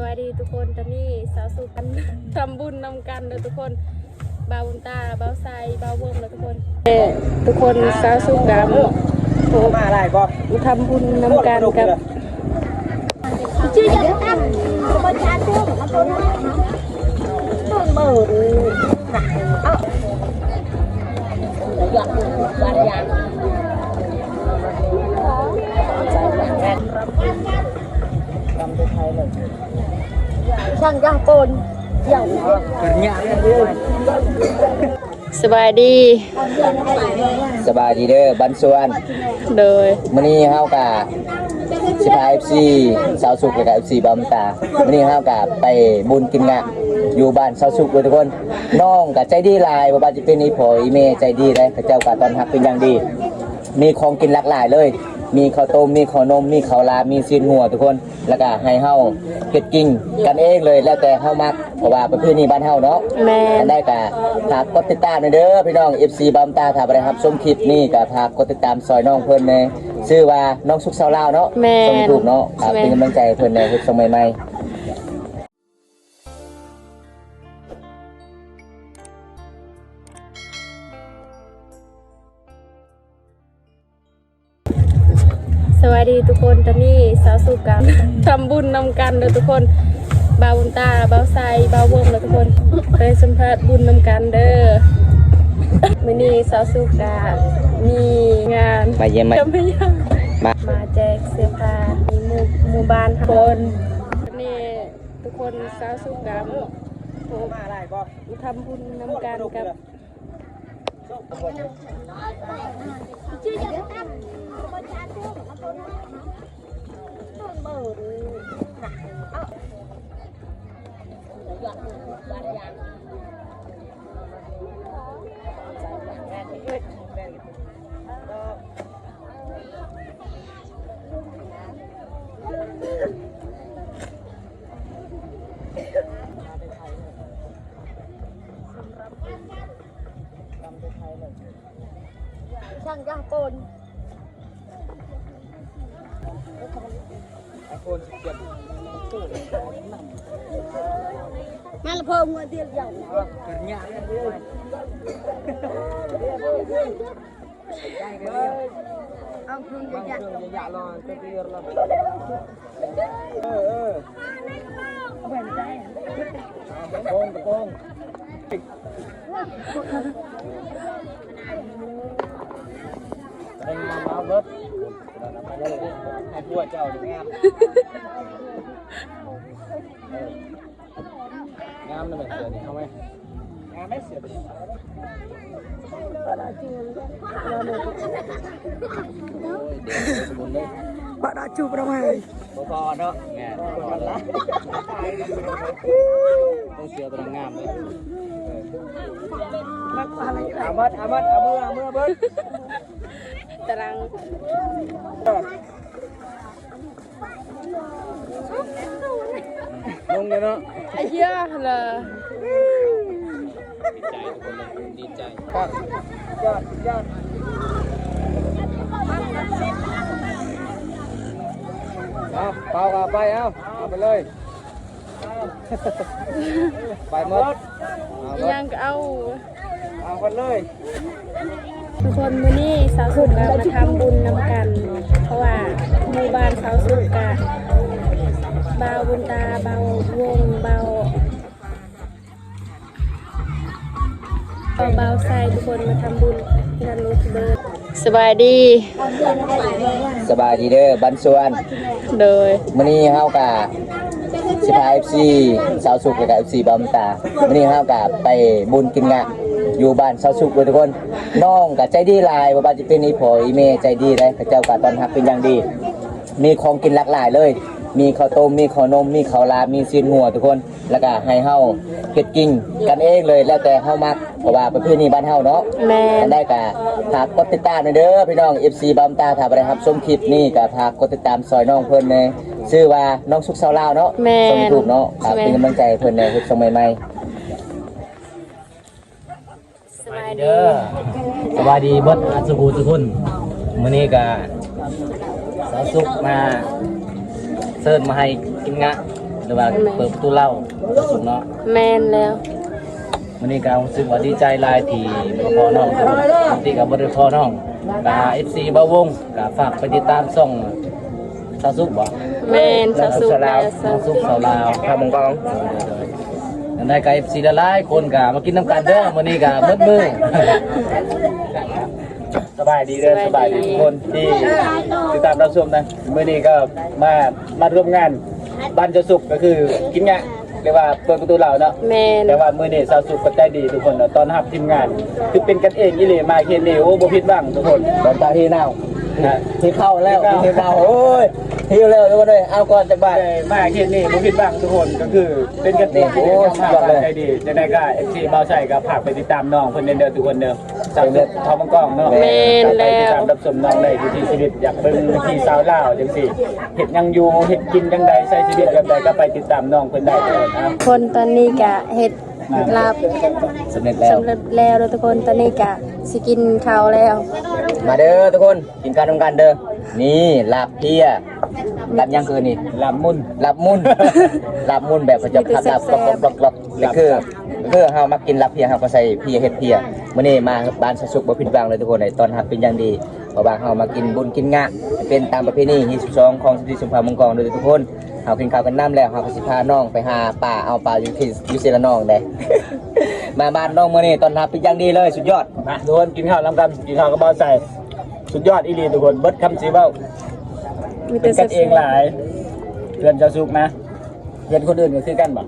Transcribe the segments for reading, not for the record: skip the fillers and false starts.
วัสดีทุกคนตอนนี้สาวสุกันทำบุญนำกันเลยทุกคนบ่าวบุญตาบ่าวไซบ่าววงเลยทุกคนทุกคนสาวสุกันมาอะไรบอกทำบุญนำกันกับชื่อยังตั้งประชาชนต้นเบอร์เอาหยอดบานยางช่างยางปนอย่างสบายดีสบายดีเด้อบันส่วนโดยมื้อนี้เฮากะสิพา FC สาวสุกกับ FC บำตามื้อนี้เฮากะไปบุญกินงะอยู่บ้านสาวสุกเลยทุกคนน้องก็ใจดีหลายบ่ว่าจะเป็นอีพ่ออีแม่ใจดีเลยเขาเจ้าก็ต้อนรับเป็นอย่างดีมีของกินหลากหลายเลยมีข้าวต้มมีข้าวนมมีข้าวลามีซีนหัวทุกคนแล้วก็ให้เฮาเฮ็ดกินกันเองเลยแล้วแต่เฮามักเพราะว่าประเพณีบ้านเฮาเนาะแม่นได้ก็ฝากกดติดตามเด้อพี่น้อง FC บำตาถ้าบ่ได้รับชมคลิปนี้ก็ฝากกดติดตามซอยน้องเพิ่นในชื่อว่าน้องสุขสาวลาวเนาะส่งถูกเนาะฝากเป็นกำลังใจเพิ่นในเฮ็ดส่งใหม่ๆสวัสดีทุกคนตอนนี้สาวสุกันทำบุญนำกันเลยทุกคนบ่าวบุญตาบ่าวไซบ่าววงเลยทุกคนไปสัมภาษณ์บุญนำกันเด้อมื้อนี้สาวสุกันมีงานมาเยี่ยมไหมมาแจกเสื้อผ้ามีหมู่บ้านทุกคนนี่ทุกคนสาวสุกันมาอะไรบอกทำบุญนำกันกับชื่อยังตั้งประชาชนต้นเบอร์เอาหยอดบานยางช่างยางปนมาละเพิ่มเงินเดือนอย่างเอาคืนใหญ่ๆรอจะเดือนละแหวนใจตะโกงเป็นงานมาเบิดให้พวกเจ้าดูงามงามนะเหมือนเสือนี่เข้าไหมงามไหมเสือปะดาจูบเราไงพอเนาะงานต้องเสือตัวงามเลยอามัดเอามือเบิดตารางลงเลยเนาะไอ้เหี้ยเหรอดีใจทุกคนยอดเอาเปล่ากับไปเอาไปเลยไปหมดยังเอากันเลยทุกคนมื้อนี้สาวสุกมาทำบุญนำกันเพราะว่าหมู่บ้านสาวสุกกะบ่าวบุญตาบ่าววงบ่าวไซทุกคนมาทำบุญกันรู้เบิดสบายดีเด้อบันส่วนโดยมื้อนี้เฮากะสิพา FC สาวสุกกับ FC บำตามื้อนี้เฮากะไปบุญกินงะอยู่บ้านสาวสุกเลยทุกคนน้องก็ใจดีหลายบ่ว่าจะเป็นอีพ่ออีแม่ใจดีเลยเขาเจ้าก็ต้อนรับเป็นอย่างดีมีของกินหลากหลายเลยมีข้าวต้มมีข้าวนมมีข้าวลามีซีนหัวทุกคนแล้วก็ให้เฮาเฮ็ดกินกันเองเลยแล้วแต่เฮามักเพราะว่าประเพณีบ้านเฮาเนาะแม่นได้ก็ฝากกดติดตามเด้อพี่น้อง FC บำตาถ้าบ่ได้รับชมคลิปนี้ก็ฝากกดติดตามซอยน้องเพิ่นในชื่อว่าน้องสุขสาวลาวเนาะส่งถูกเนาะฝากเป็นกำลังใจเพิ่นในเฮ็ดส่งใหม่ๆสบายดี สวัสดีบดสุขุทุกคนมื้อนี้ก็สาวสุกมาเสิร์ฟมาให้กินงะ หรือว่าเปิดประตูเล่าสุดเนาะ แม่นแล้ว วันนี้ก็รู้สึกว่าดีใจหลายที่มาพอน้องที่กับบ่ได้พอน้องก็ FC บ่าวงก็ฝากไปติดตามช่องสาวสุกบ่ แม่นสาวสุข ลาว สาวสุ สุ ข กสาวลาว ข้าวมังกร นั่นได้กับ FC หลายๆคนก็มากินน้ำกันเด้อมื้อนี้ก็มืดมือ สบายดีเด้อสบายดีทุกคนที่ติดตามรับชมนะมื้อนี้ก็มาร่วมงานบ้านเจ้าสุขก็คือกินงะเรียกว่าเปิดประตูเราเนาะ แม่น แต่ว่ามื้อนี้สาวสุขก็ใจดีทุกคนเนาะตอนรับทีมงานคือเป็นกันเองอีหลีมาเฮ็ดนี่โอ้บ่ผิดหวังทุกคน ตอนตาที่เน่า นะ ที่เข้าแล้วที่เข้าโอ้ยหิวแล้วทุกคนเลยเอาก่อนจากบ้าน ได้มาเฮ็ดนี่บ่ผิดหวังทุกคนก็คือเป็นกันเอง โอ้สุดยอดเลย ใจดีจังได๋ก็ FC บ่าวใส่ก็ฝากไปติดตามน้องเพิ่นเด้อทุกคนเด้อสาวสุขทอมังกรเนาะ แม่น ไป แล้ ติด ว ตามรับชมน้องได้อยู่ที่ชีวิตอยากเป็นที่สาวลาวจังซี่เฮ็ดหยังอยู่เฮ็ดกินจังใดใช้ชีวิตแบบใดก็ไปติดตามน้องเพิ่นได้เลยนะ คนตอนนี้ก็เฮ็ดลาบ สำเร็จแล้ว สำเร็จแล้วเด้อทุกคนตอนนี้ก็สิกินข้าวแล้ว มาเด้อทุกคนกินข้าวกันเด้อนี่ลาบเพียลาบยังคือนี่ ลำมุน ลาบมุ่น ลาบมุ่นแบบเขาจะผัดลาบกรอบๆนี่คือเฮามากินลาบเพียเฮาก็ใส่เพียเฮ็ดเพียมื้อนี้มาบ้านสะสุกบ่ผิดหวังเลยทุกคนตอนรับเป็นอย่างดีเพราะว่าเฮามากินบุญกินงะเป็นตามประเพณี22ของสิริสมภารมังกรโดยทุกคนเฮากินข้าวกันน้ำแล้วเฮาก็สิพาน้องไปหาป่าเอาป่าอยู่ที่อยู่เซละน้องได้ มาบ้านน้องมื้อนี้ตอนรับเป็นอย่างดีเลยสุดยอด มาทุกคนกินข้าวนํกันกินข้าวกับบ่าวใส่สุดยอดอีหลีทุกคนเบิดคำสิเว้า มี เป็ แต่ นกันเองหลายเพื่อนเจ้าสุกนะเพื่อนคนอื่นก็คือกันบ่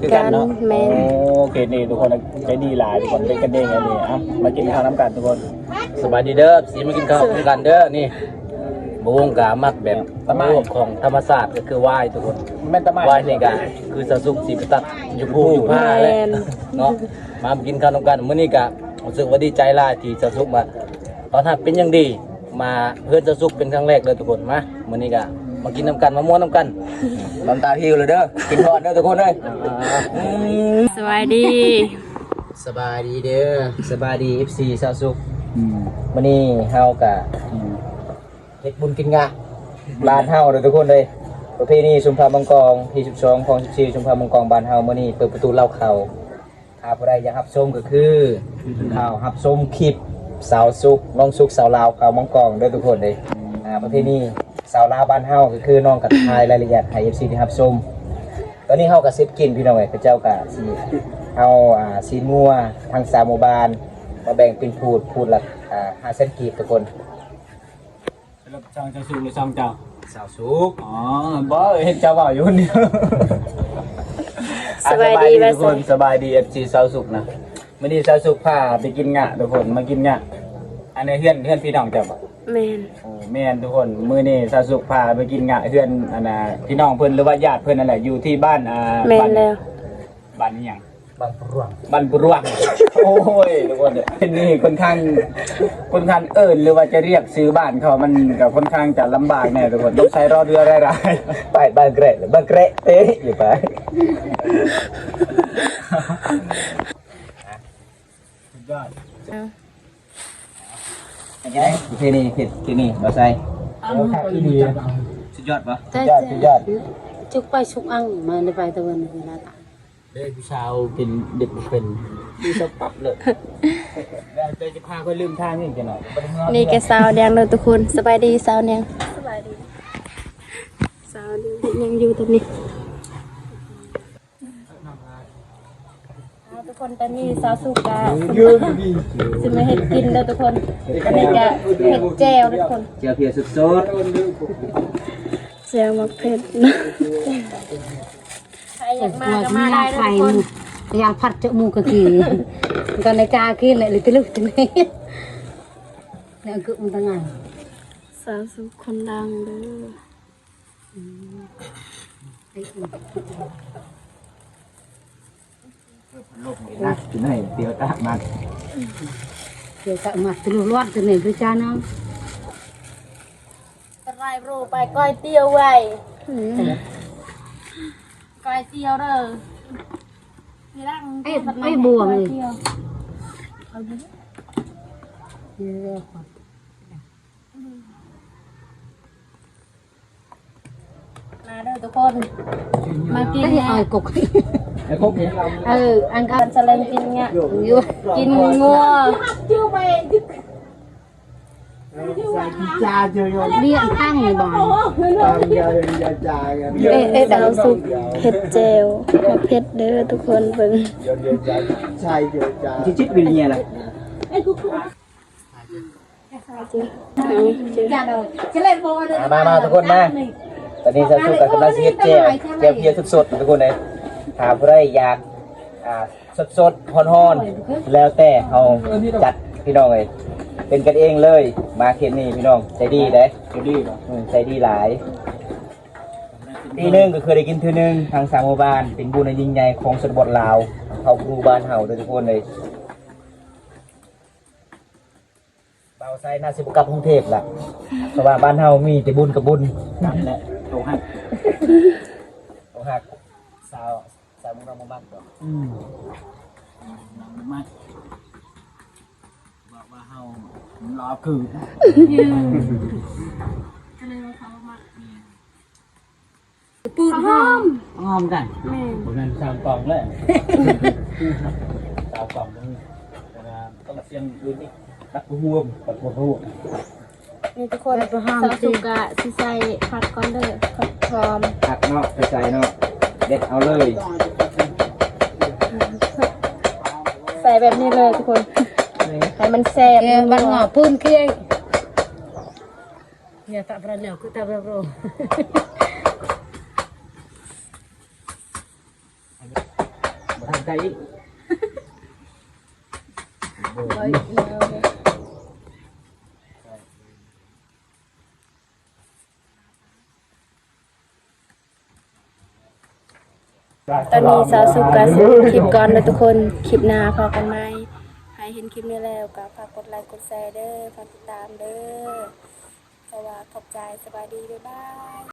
คือกันเนาะ แม่น โอเคนี่ทุกคนใจดีหลายทุกคนเป็นกันเองอันนี้เอ้ามากินข้าวนํกันทุกคน สบายดีเด้อสีมากินข้าวด้วยกันเด้อนี่บ่วงกามักแบบรวบของธรรมศาสตร์ก็คือวายทุกคน แม่นตะไม้ วายนี่ก็คือสะสุกสีไปตัดอยู่ภูอยู่ผ้าเลยเนาะมากินข้าวนำกันมื้อนี้ก็รู้สึกว่าดีใจหลายที่สะสุกมาตอนทักเป็นอย่างดีมาเพื่อนสะสุกเป็นครั้งแรกเลยทุกคนมามื้อนี้ก็มากินน้ำกันมาม่วนน้ำกัน น้ำตาหิวเลยเด้อกินทอดเด้อทุกคนเลย สวัสดี สบายดีเด้อสบายดี FC สาวสุกมื้อนี้เฮาก็เฮ็ดบุญกินงะบ้านเฮาเด้อทุกคนเลยประเพณีชุมพรมังกรที่12ของ14ชุมพรมังกรบ้านเฮามื้อนี้เปิดประตูเล่าเขาถ้าผู้ใดอยากรับชมก็คือข่าวรับชมคลิปสาวสุกน้องสุกสาวลาวข่าวมังกรเด้อทุกคนเลยประเพณีสาวลาวบ้านเฮาก็คือน้องกับทายรายละเอียดให้ FC ที่รับชมตอนนี้เฮาก็เซ็ตกินพี่น้องเอ้ยพระเจ้าก็สิเอาซีนงัวทั้ง3หมู่บ้านมาแบ่งเป็นพูดละ5เซนกีบทุกคน แล้วช่างเจ้าสุกหรือช่างเจ้า สาวสุก อ๋อบ่เห็นเจ้าเว้าอยู่คนเดียว สบายดี ทุกคนสบายดี FC สาวสุกนะมื้อนี้สาวสุกพาไปกินงะทุกคนมากินงะอันนี้เพื่อนพี่น้องเจ้าบ่ แม่น โอ้แม่นทุกคนมื้อนี้สาวสุขพาไปกินงะเพื่อนอันน่ะพี่น้องเพิ่นหรือว่าญาติเพิ่นนั่นแหละอยู่ที่บ้านแม่บ้าน นแล้ว บ้านนี้หยัง บางปรวง บ้านปุรวง โอ้ยทุกคนเป็นนี่ค่อนข้างเอิ้นหรือว่าจะเรียกซื้อบ้านเขามันก็ค่อนข้างจะลำบากแน่ทุกคนต้องใช้รอเรือหลาย ไปบางเกระบางเกระเต้อยู่ไป ๆสุดยอด ที่นี่ผิดที่นี่บ่ใส่ โอ้ครับที่ดี สุดยอดปะ สุดยอด chúc bay chúc ăn mà nó bay tao bên này là tạ เด้ผู้ชาวกินเด็กเป็นดูสปับเลย แล้วจะพาคนลืมทางนี่จังหน่อย นี่แกสาวแดงเลยทุกคนสบายดีสาวแดงสบายดีสาวแดงยังอยู่ตรงนี้ทุกคนตอนนี้สาวสุกาจะมาเห็ดกินแล้วทุกคนอันนี้ก็เห็ดแจวทุกคน เจียวเพียสุด แจวมะเผ็ดนะใครอยากมาก็มาได้ทุกคน yang phát trợ mù cực kỳ còn này cha kia lại lấy cái lực thế này lại cự một thằng này สาวสุกคนดังเด้อ นะกินให้เตียวตากมัน kiểu cạo mặt từ lục loạt từ này với cha nó ไรโรไปก้อยเตียวไว้ก้อยเตียวเด้อมีร่าง ấy bùa này ร มาเด้อทุกคนมากินเนี่ย ai cục ไอ้พวกนี้เรา ăn กัน cơm สลันกินเนี่ยกินงัว điện tăng thì bỏ สาวสุกเผ็ดเจลมาเผ็ดเด้อทุกคนเบิ่ง ชิดวิญญาณอะไร มาทุกคนมาตอนนี้จะสู้กับกำลังเฮ็ดแจ่วเพียสดๆทุกคนเลยถามผู้ใดอยากสดๆฮ้อนๆแล้วแต่เอาจัดพี่น้องเลยเป็นกันเองเลยมาเขตนี้พี่น้องใจดีเด้ใจดีหลายทีนึงก็เคยได้กินทีนึงทางสามหมู่บ้านเป็นบุญในยิ่งใหญ่ของชนบทลาวเขาครูบ้านเฮาโดยทุกคนเลยเบาไซน่าสิบกับกรุงเทพล่ะเพราะว่าบ้านเฮามีแต่บุญกับบุญนั่นแหละตรงหักสาวมุงเรามาบ้านก่อนมากบอกว่าเฮารอคือปูดหอม หอมกันผมนั่นสามกล่องเลยสามกล่องต้องเสียงดูนี่รักห่วงปัดห่วง นี่ทุกคนสาวสุกะสิใส่ผักก่อนเด้อผักหอม หักเนาะใส่เนาะเด็ดเอาเลย ใส่แบบนี้เลยทุกคนให้มันแซ่บ bạn ngỏ phun kia nhà tạo ra liều cứ tạo ra rồi มาทำใจอีก ตอนนี้สาวสุกะสิคลิปก่อนเลยทุกคนคลิปหน้าพอกันไหมให้เห็นคลิปนี้แล้วก็ฝากกดไลค์กดแชร์เด้อฝากติดตามเด้อสวัสดีขอบใจสบายดีบ๊ายบาย